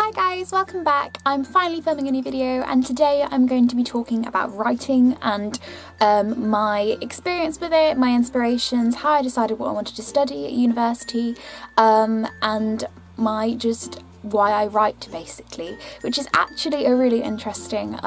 Hi guys, welcome back. I'm finally filming a new video and today I'm going to be talking about writing and my experience with it, my inspirations, how I decided what I wanted to study at university, and why I write basically, which is actually a really interesting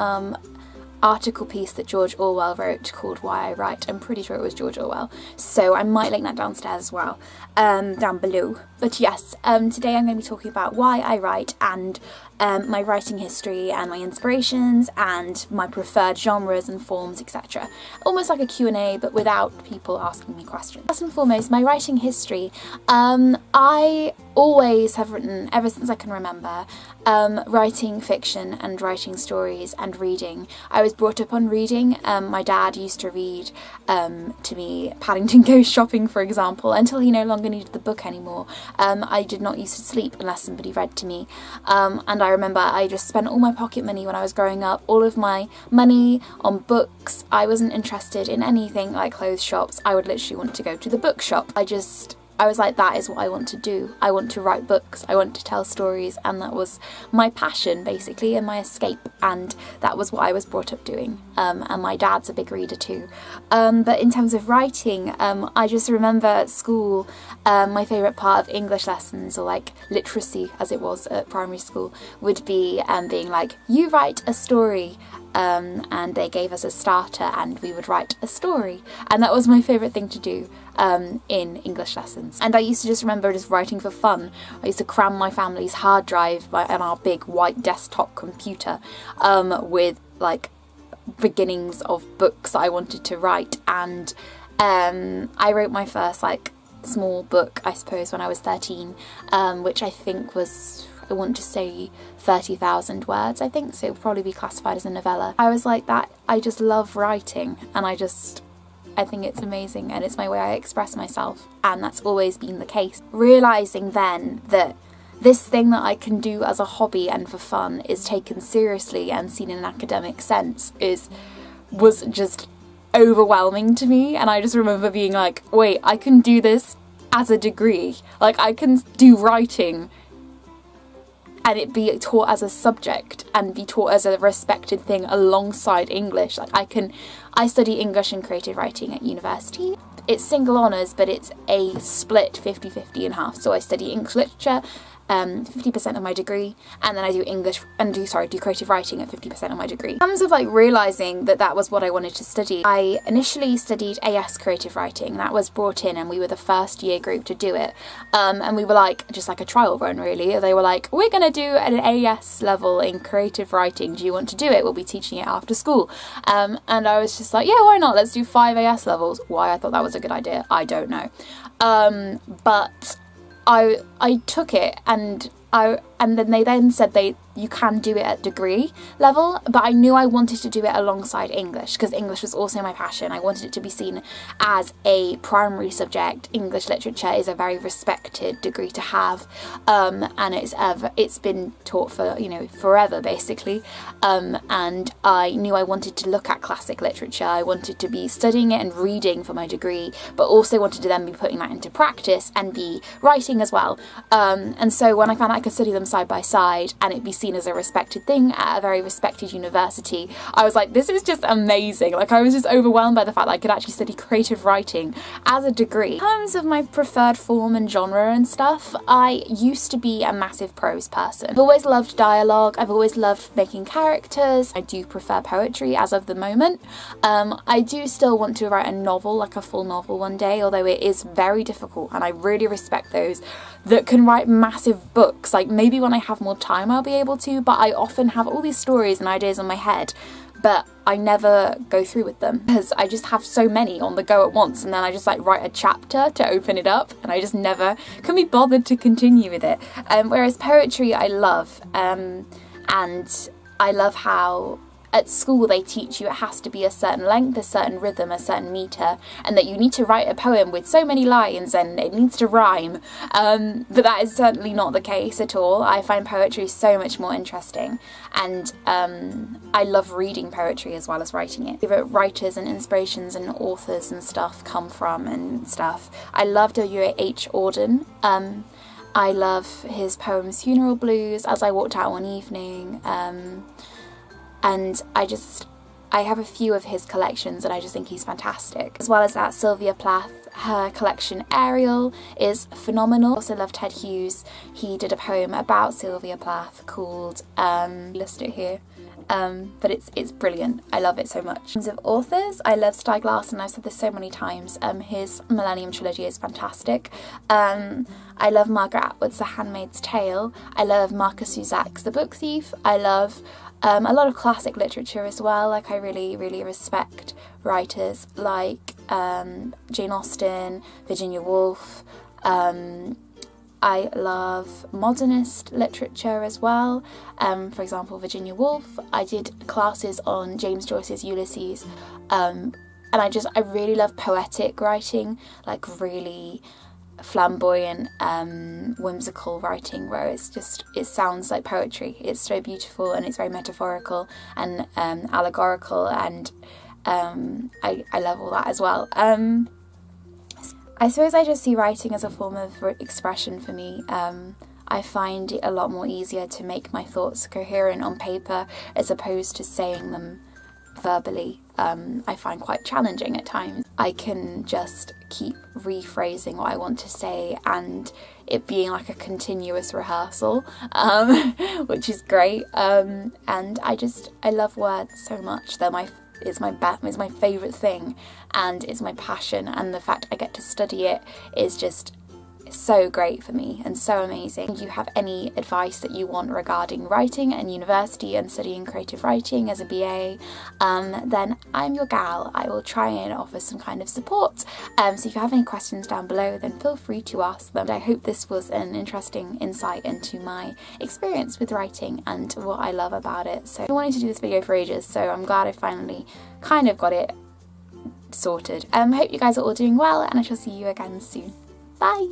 article piece that George Orwell wrote called Why I Write. I'm pretty sure it was George Orwell, so I might link that downstairs as well, down below. But yes, today I'm going to be talking about why I write and my writing history and my inspirations and my preferred genres and forms, etc. Almost like a Q&A, but without people asking me questions. First and foremost, my writing history. I always have written, ever since I can remember, writing fiction and writing stories and reading. I was brought up on reading. My dad used to read to me Paddington Goes Shopping, for example, until he no longer needed the book anymore. I did not used to sleep unless somebody read to me, and I remember I just spent all my pocket money when I was growing up, all of my money on books. I wasn't interested in anything like clothes shops. I would literally want to go to the bookshop. I was like, that is what I want to do. I want to write books, I want to tell stories, and that was my passion basically and my escape, and that was what I was brought up doing. And my dad's a big reader too. But in terms of writing, I just remember at school, my favourite part of English lessons, or like literacy as it was at primary school, would be being like, you write a story. And they gave us a starter and we would write a story, and that was my favourite thing to do in English lessons. And I used to just remember just writing for fun. I used to cram my family's hard drive on our big white desktop computer with like beginnings of books that I wanted to write, and I wrote my first like small book, I suppose, when I was 13, which I think was, I want to say 30,000 words, I think, so it would probably be classified as a novella. I was like that, I just love writing, and I think it's amazing and it's my way I express myself, and that's always been the case. Realising then that this thing that I can do as a hobby and for fun is taken seriously and seen in an academic sense was just overwhelming to me, and I just remember being like, wait, I can do this as a degree, like I can do writing and it be taught as a subject and be taught as a respected thing alongside English. Like I study English and creative writing at university. It's single honours, but it's a split 50-50 and half. So I study English literature, 50% of my degree, and then I do do creative writing at 50% of my degree. In terms of like realising that that was what I wanted to study, I initially studied AS creative writing. That was brought in and we were the first year group to do it, and we were like just like a trial run really. They were like, we're gonna do an AS level in creative writing, do you want to do it? We'll be teaching it after school. And I was just like, yeah, why not, let's do 5 AS levels. Why I thought that was a good idea, I don't know, but I took it, and then they then said you can do it at degree level, but I knew I wanted to do it alongside English because English was also my passion. I wanted it to be seen as a primary subject. English literature is a very respected degree to have, and it's been taught for, you know, forever basically, and I knew I wanted to look at classic literature. I wanted to be studying it and reading for my degree, but also wanted to then be putting that into practice and be writing as well, and so when I found out I could study them side by side and it be seen as a respected thing at a very respected university, I was like, this is just amazing. Like I was just overwhelmed by the fact that I could actually study creative writing as a degree. In terms of my preferred form and genre and stuff, I used to be a massive prose person. I've always loved dialogue, I've always loved making characters. I do prefer poetry as of the moment. I do still want to write a novel, like a full novel one day, although it is very difficult, and I really respect those that can write massive books. Like maybe when I have more time I'll be able to, but I often have all these stories and ideas in my head, but I never go through with them because I just have so many on the go at once, and then I just like write a chapter to open it up and I just never can be bothered to continue with it. Whereas poetry I love, and I love how at school they teach you it has to be a certain length, a certain rhythm, a certain metre, and that you need to write a poem with so many lines and it needs to rhyme, but that is certainly not the case at all. I find poetry so much more interesting, and I love reading poetry as well as writing it. Favourite writers and inspirations and authors and stuff come from and stuff. I love W.H. Auden. I love his poems Funeral Blues, As I Walked Out One Evening, and I have a few of his collections and I just think he's fantastic. As well as that, Sylvia Plath, her collection Ariel is phenomenal. Also love Ted Hughes. He did a poem about Sylvia Plath called, list it here, but it's brilliant. I love it so much. In terms of authors, I love Stieg Larsson. I've said this so many times. His Millennium trilogy is fantastic. I love Margaret Atwood's The Handmaid's Tale. I love Marcus Zusack's The Book Thief. I love a lot of classic literature as well. Like, I really, really respect writers like Jane Austen, Virginia Woolf. I love modernist literature as well. For example, Virginia Woolf. I did classes on James Joyce's Ulysses, and I really love poetic writing, like really flamboyant, whimsical writing where it sounds like poetry. It's so beautiful and it's very metaphorical and allegorical, and I love all that as well. I suppose I just see writing as a form of expression for me. I find it a lot more easier to make my thoughts coherent on paper as opposed to saying them verbally. I find quite challenging at times. I can just keep rephrasing what I want to say and it being like a continuous rehearsal, which is great. And I love words so much. It's my favourite thing and it's my passion, and the fact I get to study it is just so great for me and so amazing. If you have any advice that you want regarding writing and university and studying creative writing as a BA, then I'm your gal. I will try and offer some kind of support. So if you have any questions down below, then feel free to ask them. I hope this was an interesting insight into my experience with writing and what I love about it. So I've been wanting to do this video for ages, so I'm glad I finally kind of got it sorted. Hope you guys are all doing well, and I shall see you again soon. Bye!